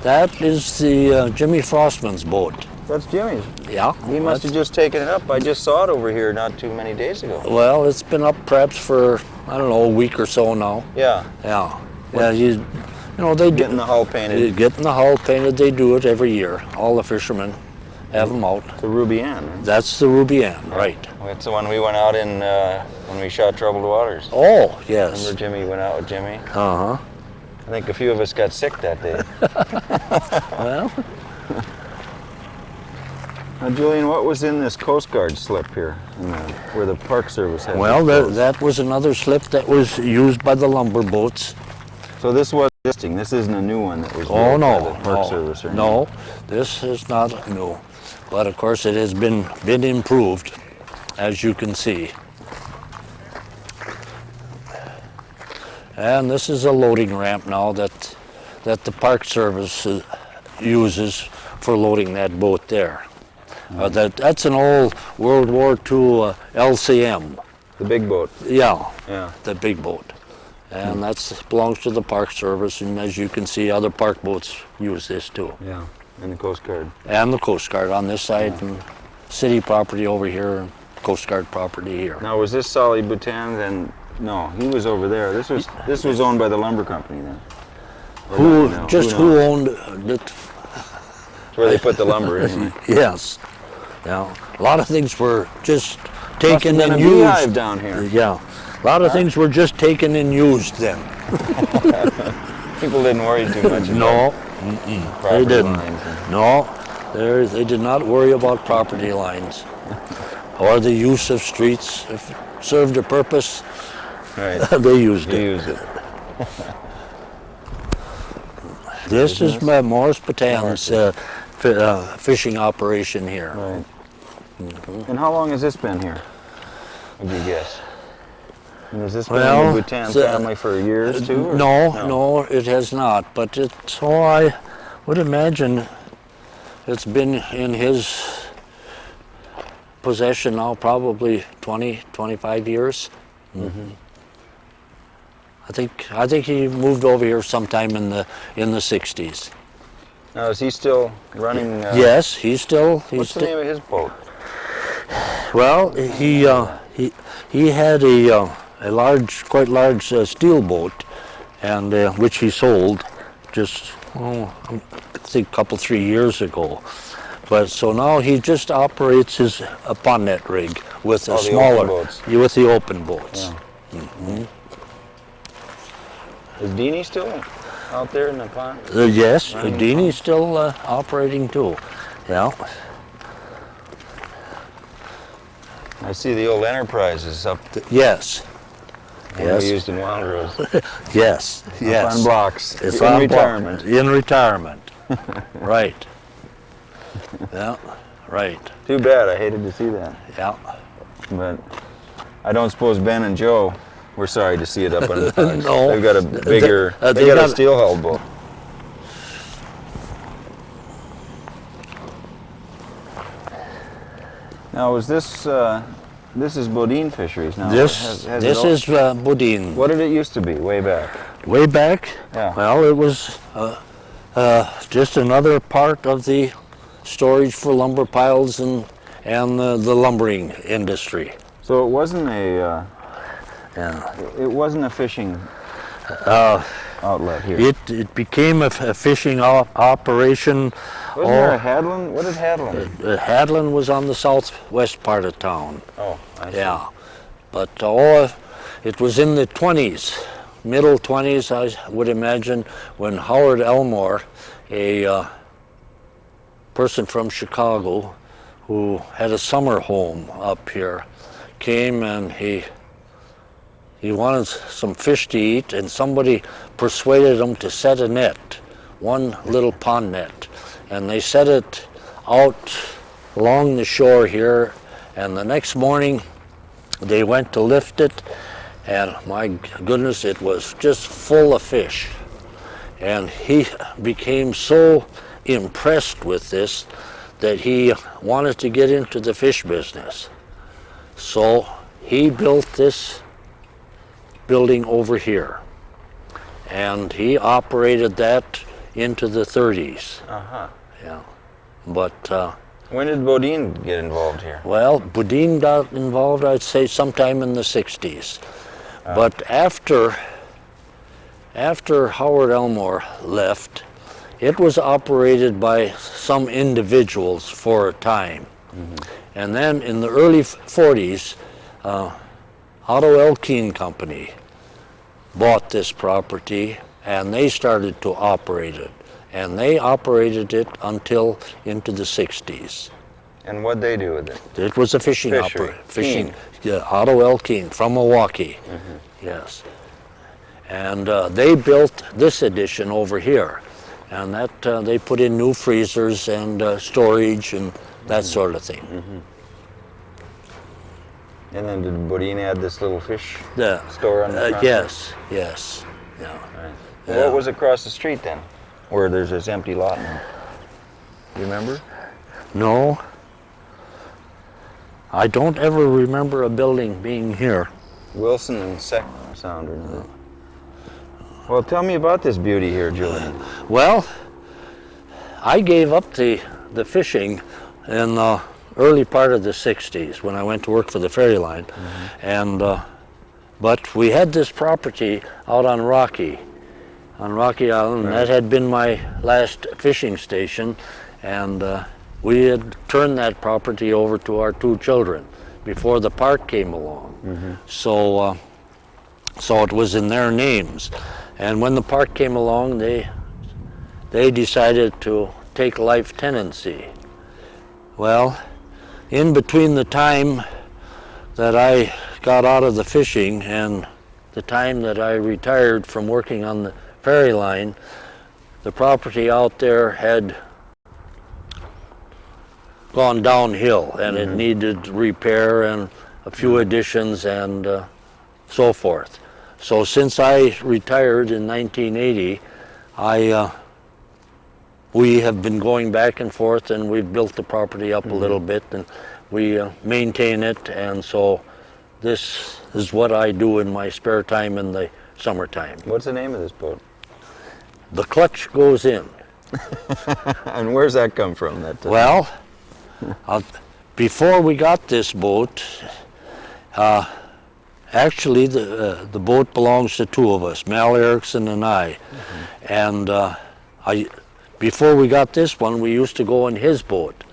[SPEAKER 1] that is the Jimmy Frostman's boat.
[SPEAKER 2] That's Jimmy's.
[SPEAKER 1] Yeah.
[SPEAKER 2] He must have just taken it up. I just saw it over here not too many days ago.
[SPEAKER 1] Well, it's been up perhaps for, I don't know, a week or so now.
[SPEAKER 2] Yeah,
[SPEAKER 1] Yeah. Yeah, they do.
[SPEAKER 2] getting the hull painted.
[SPEAKER 1] Getting the hull painted, they do it every year. All the fishermen have them out.
[SPEAKER 2] The Ruby Ann.
[SPEAKER 1] That's the Ruby Ann, right.
[SPEAKER 2] That's the one we went out in when we shot Troubled Waters.
[SPEAKER 1] Oh, yes.
[SPEAKER 2] Remember Jimmy went out with Jimmy?
[SPEAKER 1] Uh-huh.
[SPEAKER 2] I think a few of us got sick that day.
[SPEAKER 1] Well,
[SPEAKER 2] Now, Julian, what was in this Coast Guard slip here, where the Park Service had?
[SPEAKER 1] well,
[SPEAKER 2] this boat?
[SPEAKER 1] that was another slip that was used by the lumber boats.
[SPEAKER 2] So this was existing. This isn't a new one that was
[SPEAKER 1] Oh,
[SPEAKER 2] built
[SPEAKER 1] no,
[SPEAKER 2] by the Park Service or anything?
[SPEAKER 1] no, this is not new. But of course it has been improved, as you can see. And this is a loading ramp now that the Park Service uses for loading that boat there. That's an old World War II LCM.
[SPEAKER 2] The big boat.
[SPEAKER 1] Yeah,
[SPEAKER 2] Yeah.
[SPEAKER 1] the big boat. And that belongs to the Park Service, and as you can see, other park boats use this too.
[SPEAKER 2] Yeah. And the Coast Guard.
[SPEAKER 1] And the Coast Guard on this side, and city property over here, and Coast Guard property here.
[SPEAKER 2] Now, was this Solly Bhutan then? No, he was over there. This was owned by the lumber company then. Or
[SPEAKER 1] Who
[SPEAKER 2] no,
[SPEAKER 1] who owned it?
[SPEAKER 2] It's where they put the lumber, isn't it?
[SPEAKER 1] Yes. Yeah. A lot of things were just
[SPEAKER 2] Must have
[SPEAKER 1] taken
[SPEAKER 2] been
[SPEAKER 1] and
[SPEAKER 2] a
[SPEAKER 1] used.
[SPEAKER 2] beehive down here.
[SPEAKER 1] Yeah. A lot of things were just taken and used then.
[SPEAKER 2] People didn't worry too much about
[SPEAKER 1] No,
[SPEAKER 2] property
[SPEAKER 1] they didn't.
[SPEAKER 2] lines and-
[SPEAKER 1] No, they did not worry about property lines or the use of streets. If it served a purpose,
[SPEAKER 2] Right.
[SPEAKER 1] they used
[SPEAKER 2] You
[SPEAKER 1] it.
[SPEAKER 2] use it.
[SPEAKER 1] This is Morris Batan's fishing operation here.
[SPEAKER 2] Right. And how long has this been here? Would you guess? And has this been in the Bhutan family for years too? or-
[SPEAKER 1] No, it has not. But I would imagine it's been in his possession now probably 20, 25 years. I think he moved over here sometime in the 60s.
[SPEAKER 2] Now, is he still running?
[SPEAKER 1] Yes, he's still.
[SPEAKER 2] What's the name of his boat?
[SPEAKER 1] Well, he had a quite large steel boat, and which he sold just I think a couple 3 years ago. But so now he just operates his ponnet rig with a
[SPEAKER 2] the
[SPEAKER 1] smaller
[SPEAKER 2] open boats.
[SPEAKER 1] with the open boats.
[SPEAKER 2] Is Deanie still out there in the pond?
[SPEAKER 1] Yes,
[SPEAKER 2] Running the
[SPEAKER 1] Houdini's still operating too. Yeah.
[SPEAKER 2] I see the old Enterprise is up.
[SPEAKER 1] Yes.
[SPEAKER 2] We
[SPEAKER 1] Yes.
[SPEAKER 2] used in Wild Rose.
[SPEAKER 1] Yes. Yes.
[SPEAKER 2] Up on blocks.
[SPEAKER 1] It's
[SPEAKER 2] in
[SPEAKER 1] on
[SPEAKER 2] retirement.
[SPEAKER 1] In retirement. Right. Yeah. Right.
[SPEAKER 2] Too bad. I hated to see that.
[SPEAKER 1] Yeah.
[SPEAKER 2] But I don't suppose Ben and Joe were sorry to see it up on the docks.
[SPEAKER 1] No.
[SPEAKER 2] They've got a bigger.
[SPEAKER 1] They
[SPEAKER 2] They got a
[SPEAKER 1] got-
[SPEAKER 2] steel hull boat. Now, is this is Bodine Fisheries now?
[SPEAKER 1] This
[SPEAKER 2] Has
[SPEAKER 1] this
[SPEAKER 2] it all-
[SPEAKER 1] is Bodine.
[SPEAKER 2] What did it used to be way back?
[SPEAKER 1] Way back.
[SPEAKER 2] Yeah.
[SPEAKER 1] Well, it was just another part of the storage for lumber piles and the lumbering industry.
[SPEAKER 2] So it wasn't a
[SPEAKER 1] Yeah.
[SPEAKER 2] it wasn't a fishing outlet here.
[SPEAKER 1] It became a fishing operation.
[SPEAKER 2] Wasn't there a Hadlin? What did Hadlin?
[SPEAKER 1] Hadlin was on the southwest part of town.
[SPEAKER 2] Oh, I see.
[SPEAKER 1] Yeah, but it was in the 20s, middle 20s, I would imagine, when Howard Elmore, a person from Chicago who had a summer home up here, came and he wanted some fish to eat, and somebody persuaded him to set a net, one little pond net, and they set it out along the shore here, and the next morning they went to lift it, and my goodness, it was just full of fish. And he became so impressed with this that he wanted to get into the fish business. So he built this building over here, and he operated that into the 30s.
[SPEAKER 2] Uh-huh.
[SPEAKER 1] Yeah, but
[SPEAKER 2] when did Bodine get involved here?
[SPEAKER 1] well, Bodine got involved, I'd say, sometime in the 60s. But after Howard Elmore left, it was operated by some individuals for a time. Mm-hmm. And then in the early 40s, Otto Elkine Company bought this property, and they started to operate it. And they operated it until into the 60s.
[SPEAKER 2] And what'd they do with it?
[SPEAKER 1] It was a fishing
[SPEAKER 2] Fishery.
[SPEAKER 1] operation. Otto Elkine from Milwaukee. Mm-hmm. Yes. And they built this addition over here. And that they put in new freezers and storage and that sort of thing.
[SPEAKER 2] Mm-hmm. And then did Bodine add this little fish
[SPEAKER 1] Yeah.
[SPEAKER 2] store on the front?
[SPEAKER 1] Yes, yes. Yeah.
[SPEAKER 2] Right. Well, what was across the street then, where there's this empty lot now? You remember?
[SPEAKER 1] No. I don't ever remember a building being here.
[SPEAKER 2] Wilson and Sec Sounder. No. Well, tell me about this beauty here, Julian.
[SPEAKER 1] Well, I gave up the fishing in the early part of the 60s when I went to work for the ferry line. Mm-hmm. And but we had this property out on Rocky Island. Right. That had been my last fishing station, and we had turned that property over to our two children before the park came along. Mm-hmm. So it was in their names. And when the park came along, they decided to take life tenancy. Well, in between the time that I got out of the fishing and the time that I retired from working on the ferry line, the property out there had gone downhill, and it needed repair and a few additions and so forth. So since I retired in 1980, we have been going back and forth, and we've built the property up a little bit, and we maintain it, and so this is what I do in my spare time in the summertime.
[SPEAKER 2] What's the name of this boat?
[SPEAKER 1] The Clutch Goes In.
[SPEAKER 2] And where's that come from?
[SPEAKER 1] Well, before we got this boat, actually the boat belongs to two of us, Mal Erickson and I. Mm-hmm. And before we got this one, we used to go in his boat.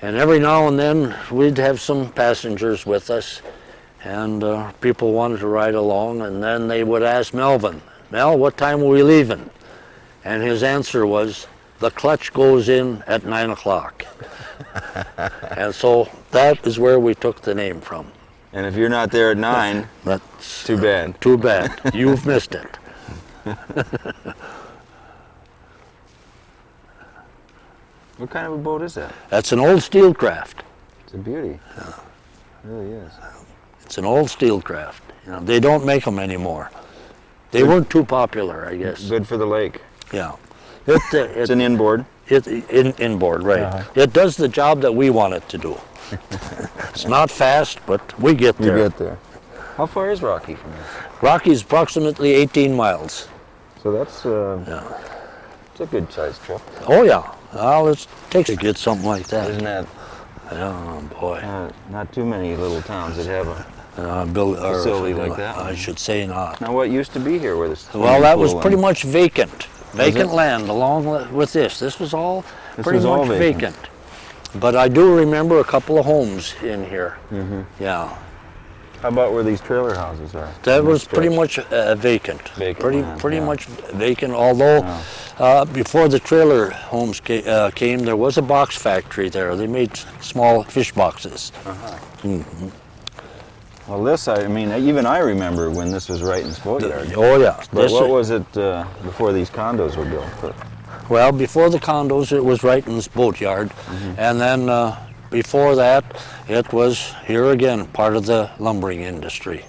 [SPEAKER 1] And every now and then we'd have some passengers with us, and people wanted to ride along, and then they would ask Melvin, "Mel, what time are we leaving?" And his answer was, "The clutch goes in at 9 o'clock." And so that is where we took the name from.
[SPEAKER 2] And if you're not there at 9, that's too bad.
[SPEAKER 1] Too bad. You've missed it.
[SPEAKER 2] What kind of a boat is that?
[SPEAKER 1] That's an old steel craft.
[SPEAKER 2] It's a beauty. Yeah. It really is.
[SPEAKER 1] It's an old steel craft. You know, they don't make them anymore. They weren't too popular, I guess.
[SPEAKER 2] Good for the lake.
[SPEAKER 1] Yeah.
[SPEAKER 2] It's an inboard.
[SPEAKER 1] Inboard, right. It does the job that we want it to do. It's not fast, but we get there.
[SPEAKER 2] You get there. How far is Rocky from here?
[SPEAKER 1] Rocky's approximately 18 miles.
[SPEAKER 2] So that's it's a good sized trip.
[SPEAKER 1] Oh yeah. Well, it takes to get something like that.
[SPEAKER 2] Isn't that?
[SPEAKER 1] Oh boy.
[SPEAKER 2] Not too many little towns that have facility like that.
[SPEAKER 1] I should say not.
[SPEAKER 2] Now, what used to be here where this?
[SPEAKER 1] Well, that was pretty much vacant. Vacant land along with this. This was all pretty much vacant. But I do remember a couple of homes in here. Yeah.
[SPEAKER 2] How about where these trailer houses are?
[SPEAKER 1] That was pretty much vacant. Pretty much vacant. Although before the trailer homes came, there was a box factory there. They made small fish boxes.
[SPEAKER 2] Well, this, I mean, even I remember when this was Wrighton's boatyard.
[SPEAKER 1] Oh yeah.
[SPEAKER 2] But what was it before these condos were built?
[SPEAKER 1] Well, before the condos, it was Wrighton's boatyard, and then before that, it was here again, part of the lumbering industry.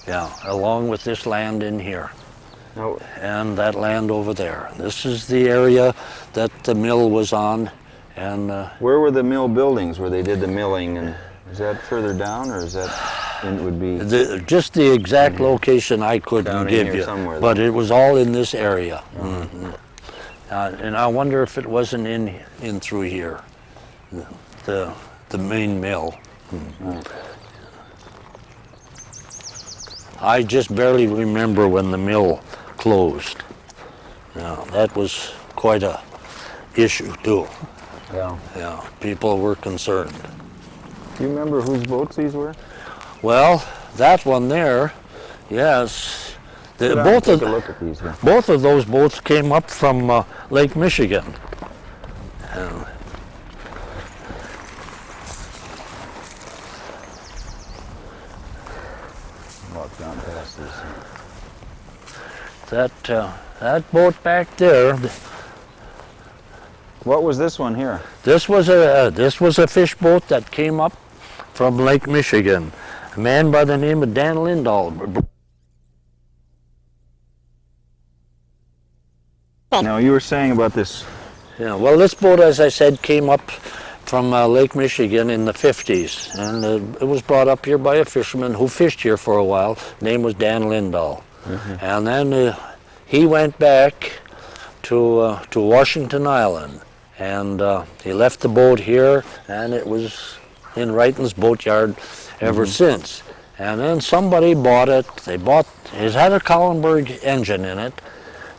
[SPEAKER 1] Yeah, along with this land in here, and that land over there. This is the area that the mill was on, and
[SPEAKER 2] where were the mill buildings where they did the milling? And is that further down, or is that? It would be
[SPEAKER 1] just the exact location I couldn't give you, but it was all in this area. And I wonder if it wasn't in through here, the main mill. I just barely remember when the mill closed. Now that was quite a issue too. Yeah, people were concerned.
[SPEAKER 2] Do you remember whose boats these were?
[SPEAKER 1] Well, that one there, yes.
[SPEAKER 2] Both
[SPEAKER 1] of those boats came up from Lake Michigan.
[SPEAKER 2] Walk down past this.
[SPEAKER 1] That boat back there.
[SPEAKER 2] What was this one here?
[SPEAKER 1] This was a fish boat that came up from Lake Michigan. A man by the name of Dan Lindahl.
[SPEAKER 2] Now, you were saying about this.
[SPEAKER 1] Yeah, well, this boat, as I said, came up from Lake Michigan in the 50s, and it was brought up here by a fisherman who fished here for a while. His name was Dan Lindahl. And then he went back to Washington Island, and he left the boat here, and it was in Wrighton's boatyard ever since. And then somebody bought it. It had a Kallenberg engine in it,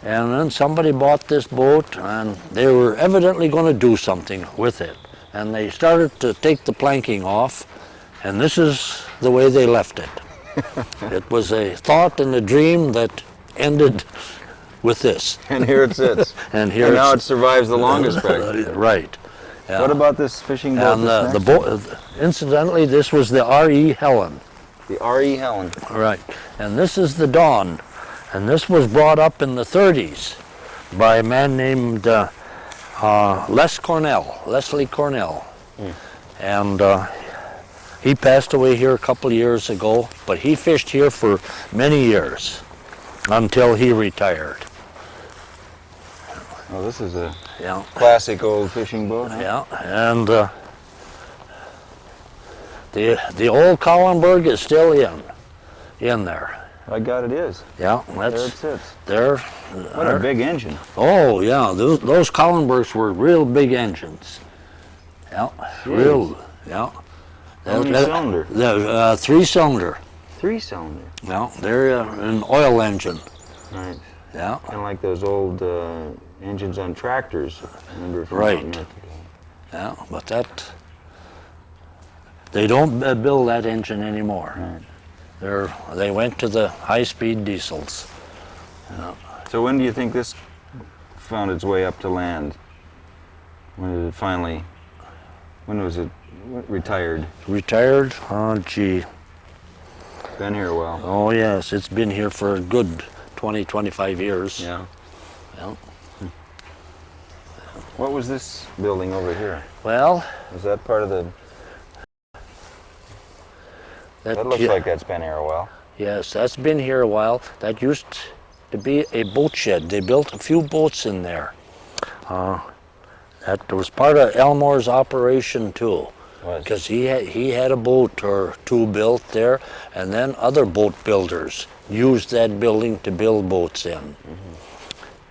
[SPEAKER 1] and then somebody bought this boat, and they were evidently going to do something with it. And they started to take the planking off, and this is the way they left it. It was a thought and a dream that ended with this.
[SPEAKER 2] And here it sits.
[SPEAKER 1] and
[SPEAKER 2] now it survives the longest practically.
[SPEAKER 1] Right. Yeah.
[SPEAKER 2] What about this fishing boat?
[SPEAKER 1] And the boat, incidentally, this was the R.E. Helen.
[SPEAKER 2] The R.E. Helen.
[SPEAKER 1] Right. And this is the Dawn. And this was brought up in the 30s by a man named Leslie Cornell. And he passed away here a couple of years ago, but he fished here for many years until he retired.
[SPEAKER 2] Oh, this is a classic old fishing boat. Huh?
[SPEAKER 1] Yeah, and the old Kallenberg is still in there.
[SPEAKER 2] By God, it is.
[SPEAKER 1] Yeah,
[SPEAKER 2] there it sits. What a big engine.
[SPEAKER 1] Oh yeah, those Kallenbergs were real big engines. Yeah, real. Yeah.
[SPEAKER 2] How many cylinder?
[SPEAKER 1] They're 3-cylinder.
[SPEAKER 2] 3-cylinder.
[SPEAKER 1] Yeah, they're an oil engine.
[SPEAKER 2] Right.
[SPEAKER 1] Yeah.
[SPEAKER 2] Kind of like those old engines on tractors. Remember from
[SPEAKER 1] right. Yeah, but they don't build that engine anymore. Right. They went to the high-speed diesels. Yeah.
[SPEAKER 2] So when do you think this found its way up to land? When did it finally? When was it retired?
[SPEAKER 1] Retired? Oh, gee.
[SPEAKER 2] Been here a while.
[SPEAKER 1] Oh, yes. It's been here for a good 20, 25 years.
[SPEAKER 2] Yeah.
[SPEAKER 1] Yeah.
[SPEAKER 2] What was this building over here?
[SPEAKER 1] Well...
[SPEAKER 2] Was that part of the... That looks like that's been here a while.
[SPEAKER 1] Yes, that's been here a while. That used to be a boat shed. They built a few boats in there. That was part of Elmore's operation too. Because he had a boat or two built there, and then other boat builders used that building to build boats in.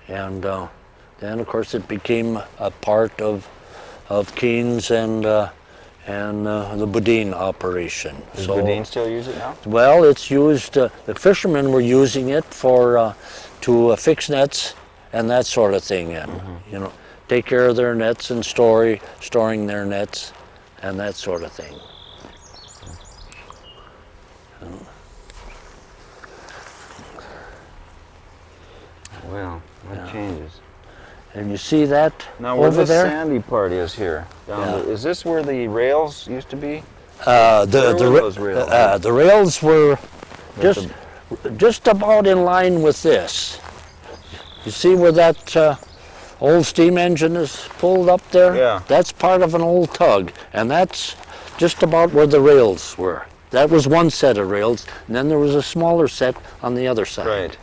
[SPEAKER 1] And then of course it became a part of Keene's, and and the Bodine operation.
[SPEAKER 2] Does Bodine still use it now?
[SPEAKER 1] Well, it's used, the fishermen were using it for, to fix nets and that sort of thing, and, you know, take care of their nets and storing their nets and that sort of thing.
[SPEAKER 2] Well, that changes.
[SPEAKER 1] And you see that
[SPEAKER 2] Now, where
[SPEAKER 1] over
[SPEAKER 2] this
[SPEAKER 1] there?
[SPEAKER 2] sandy part is here, is this where the rails used to be?
[SPEAKER 1] The rails were just about in line with this. You see where that old steam engine is pulled up there?
[SPEAKER 2] Yeah.
[SPEAKER 1] That's part of an old tug, and that's just about where the rails were. That was one set of rails, and then there was a smaller set on the other side.
[SPEAKER 2] Right.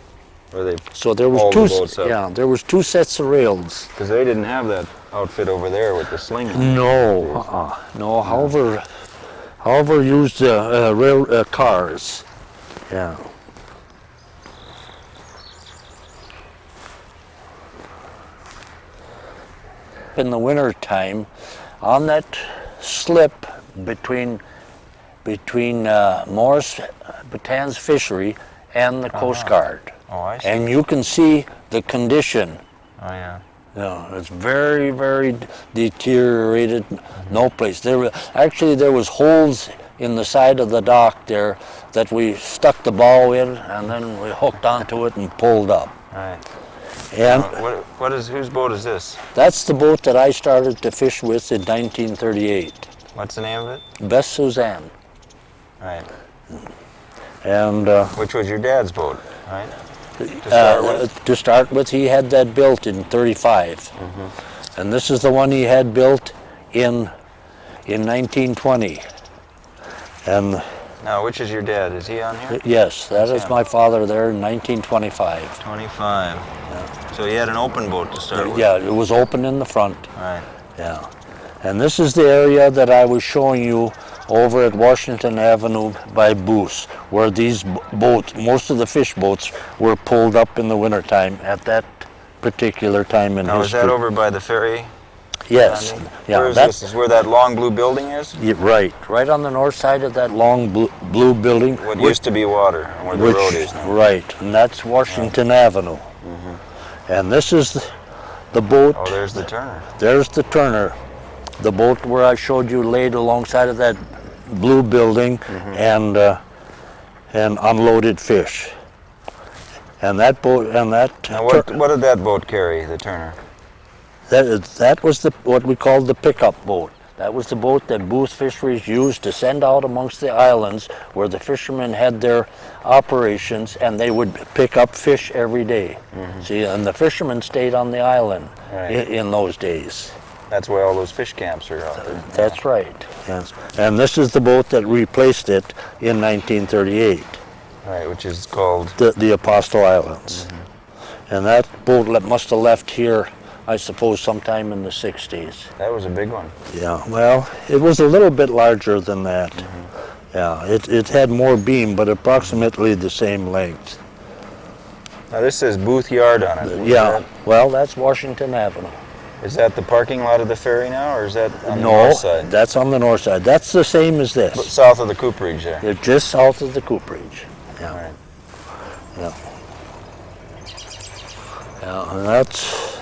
[SPEAKER 2] Where they
[SPEAKER 1] So there was
[SPEAKER 2] hauled the boats up.
[SPEAKER 1] yeah, there was two sets of rails.
[SPEAKER 2] Because they didn't have that outfit over there with the sling.
[SPEAKER 1] No, no. However, used rail cars. Yeah. In the winter time, on that slip between Morris Batan's fishery and the Coast Guard.
[SPEAKER 2] Oh, I see.
[SPEAKER 1] And you can see the condition.
[SPEAKER 2] Oh, yeah.
[SPEAKER 1] Yeah, it's very, very deteriorated. No place. There was holes in the side of the dock there that we stuck the bow in, and then we hooked onto it and pulled up.
[SPEAKER 2] Right.
[SPEAKER 1] And
[SPEAKER 2] Whose boat is this?
[SPEAKER 1] that's the boat that I started to fish with in 1938.
[SPEAKER 2] What's the name of it?
[SPEAKER 1] Best Suzanne.
[SPEAKER 2] Right.
[SPEAKER 1] And
[SPEAKER 2] Which was your dad's boat, right?
[SPEAKER 1] to start with, he had that built in 35. And this is the one he had built in 1920. And
[SPEAKER 2] Now, which is your dad? Is he on here?
[SPEAKER 1] yes, that is
[SPEAKER 2] him.
[SPEAKER 1] my father there in 1925.
[SPEAKER 2] 25. Yeah. So he had an open boat to start with?
[SPEAKER 1] Yeah, it was open in the front.
[SPEAKER 2] Right.
[SPEAKER 1] Yeah. And this is the area that I was showing you over at Washington Avenue by Boose, where these boats, most of the fish boats, were pulled up in the wintertime at that particular time in
[SPEAKER 2] Now,
[SPEAKER 1] history.
[SPEAKER 2] is that over by the ferry?
[SPEAKER 1] Yes. Yeah,
[SPEAKER 2] Where is this? Is where that long blue building is?
[SPEAKER 1] Yeah, right on the north side of that long blue building.
[SPEAKER 2] What used to be water, and where the road is now.
[SPEAKER 1] Right, and that's Washington Avenue. And this is the boat.
[SPEAKER 2] Oh, there's the Turner.
[SPEAKER 1] There's the Turner, the boat where I showed you laid alongside of that blue building and unloaded fish. And that boat and that.
[SPEAKER 2] Now, what did that boat carry, the Turner?
[SPEAKER 1] That was what we called the pickup boat. That was the boat that Booth Fisheries used to send out amongst the islands where the fishermen had their operations, and they would pick up fish every day. See, and the fishermen stayed on the island in those days.
[SPEAKER 2] That's why all those fish camps are out there.
[SPEAKER 1] That's right. Yes. And this is the boat that replaced it in 1938.
[SPEAKER 2] Right, which is called?
[SPEAKER 1] The Apostle Islands. And that boat must have left here, I suppose, sometime in the 60s.
[SPEAKER 2] That was a big one.
[SPEAKER 1] Yeah, well, it was a little bit larger than that. Yeah, it had more beam, but approximately the same length.
[SPEAKER 2] Now this says Booth Yard on it.
[SPEAKER 1] Yeah, well, that's Washington Avenue.
[SPEAKER 2] Is that the parking lot of the ferry now, or is that on the north side?
[SPEAKER 1] No, that's on the north side. That's the same as this.
[SPEAKER 2] But south of the cooperage there.
[SPEAKER 1] It's just south of the cooperage. Yeah.
[SPEAKER 2] Right.
[SPEAKER 1] Yeah. Yeah, and that's.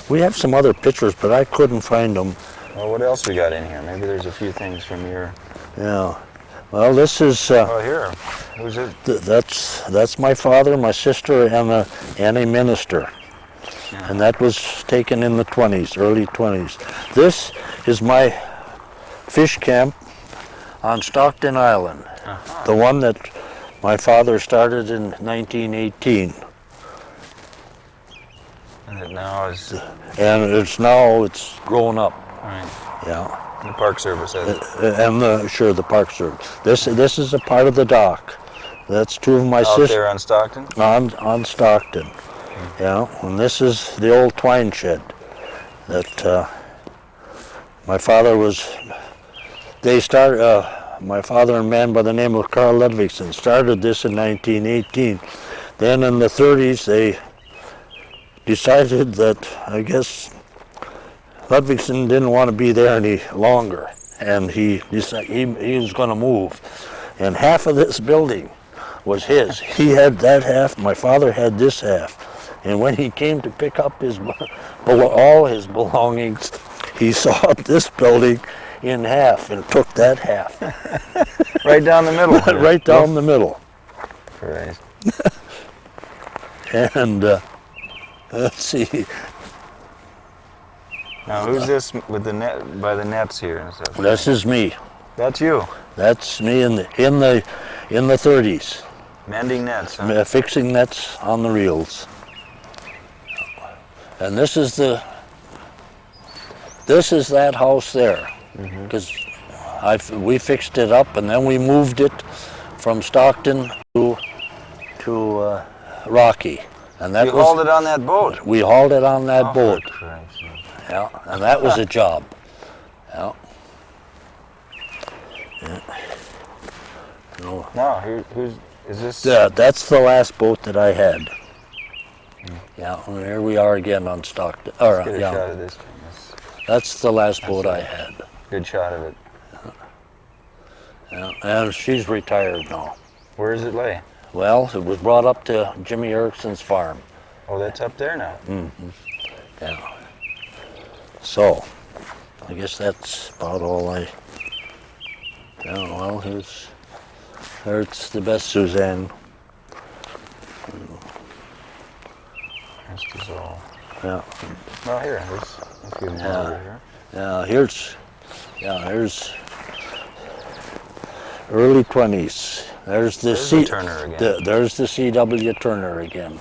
[SPEAKER 1] We have some other pictures, but I couldn't find them.
[SPEAKER 2] Well, what else we got in here? Maybe there's a few things from your...
[SPEAKER 1] Yeah. Well, this is...
[SPEAKER 2] oh, here. Who's it?
[SPEAKER 1] That's my father, my sister, and a minister. Yeah. And that was taken in the 20s, early 20s. This is my fish camp on Stockton Island, the one that my father started in 1918.
[SPEAKER 2] And it now is...
[SPEAKER 1] And it's grown up.
[SPEAKER 2] Right.
[SPEAKER 1] Yeah.
[SPEAKER 2] The Park Service has it.
[SPEAKER 1] And the Park Service. This is a part of the dock. That's two of my sisters.
[SPEAKER 2] Out there on Stockton?
[SPEAKER 1] On Stockton. Yeah. And this is the old twine shed that my father was. They started. My father and a man by the name of Carl Ludvigsen started this in 1918. Then in the 30s they decided that, I guess, Ludvigsen didn't want to be there any longer, and he decided he was going to move. And half of this building was his. He had that half, my father had this half. And when he came to pick up all his belongings, he saw this building in half and took that half.
[SPEAKER 2] Right down the middle.
[SPEAKER 1] Right down the middle.
[SPEAKER 2] Christ.
[SPEAKER 1] And let's see.
[SPEAKER 2] Now who's this with the net by the nets here and stuff?
[SPEAKER 1] This is me.
[SPEAKER 2] That's you.
[SPEAKER 1] That's me in the 30s.
[SPEAKER 2] Mending nets, huh?
[SPEAKER 1] Fixing nets on the reels. And this is that house there, because we fixed it up and then we moved it from Stockton to Rocky, and that
[SPEAKER 2] you hauled it on that boat.
[SPEAKER 1] We hauled it on that boat.
[SPEAKER 2] For Christ's sake.
[SPEAKER 1] Yeah, and that was a job. Yeah. No.
[SPEAKER 2] Now, is this?
[SPEAKER 1] Yeah, that's the last boat that I had. Yeah, and here we are again on Stockton.
[SPEAKER 2] Let's get a shot of this.
[SPEAKER 1] That's the last boat I had.
[SPEAKER 2] Good shot of it.
[SPEAKER 1] Yeah, and she's retired now.
[SPEAKER 2] Where does it lay?
[SPEAKER 1] Well, it was brought up to Jimmy Erickson's farm.
[SPEAKER 2] Oh, that's up there now.
[SPEAKER 1] Mm-hmm. Yeah. So, I guess that's about all I. Yeah, well, here's the best Suzanne.
[SPEAKER 2] This is all.
[SPEAKER 1] Yeah.
[SPEAKER 2] Well, here, there's a few more over here.
[SPEAKER 1] Yeah, here's early 20s. There's the
[SPEAKER 2] Turner again.
[SPEAKER 1] There's the C.W. Turner again.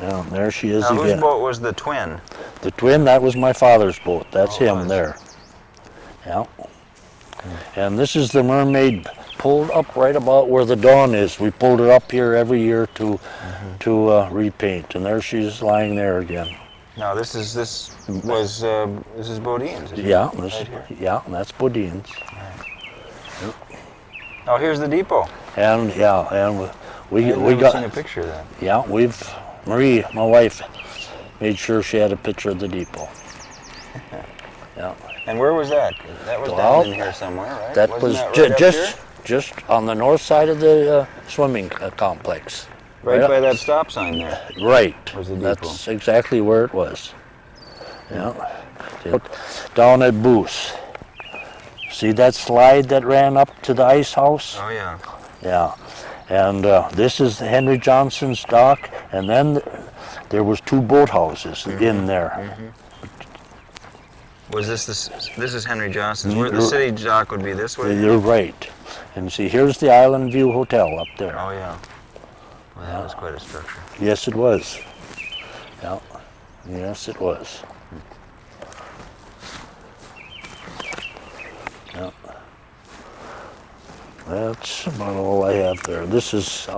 [SPEAKER 1] Yeah, there she is
[SPEAKER 2] now,
[SPEAKER 1] again.
[SPEAKER 2] Whose boat was the twin?
[SPEAKER 1] The twin, that was my father's boat. That's him there. Yeah. And this is the Mermaid, pulled up right about where the Dawn is. We pulled her up here every year to repaint, and there she's lying there again.
[SPEAKER 2] Now this is Bodine's.
[SPEAKER 1] Yeah,
[SPEAKER 2] right here.
[SPEAKER 1] Yeah, that's Bodine's.
[SPEAKER 2] Yep. Oh, here's the depot.
[SPEAKER 1] And we got
[SPEAKER 2] seen a picture of that.
[SPEAKER 1] Yeah, Marie, my wife, made sure she had a picture of the depot. Yeah.
[SPEAKER 2] And where was that? That was down in here somewhere, right?
[SPEAKER 1] That
[SPEAKER 2] Wasn't
[SPEAKER 1] was
[SPEAKER 2] that right
[SPEAKER 1] just on the north side of the swimming complex.
[SPEAKER 2] Right by that stop sign there.
[SPEAKER 1] Right.
[SPEAKER 2] Was the depot.
[SPEAKER 1] That's exactly where it was. Yeah. Down at Boose. See that slide that ran up to the ice house?
[SPEAKER 2] Oh yeah.
[SPEAKER 1] Yeah. And this is Henry Johnson's dock, and then there was two boathouses in there.
[SPEAKER 2] Was this is Henry Johnson's? Where the city dock would be this way?
[SPEAKER 1] You're right. And see, here's the Island View Hotel up there.
[SPEAKER 2] Oh yeah. Well, that was quite a structure.
[SPEAKER 1] Yes, it was. Yeah. Yes, it was. Yeah. That's about all I have there. This is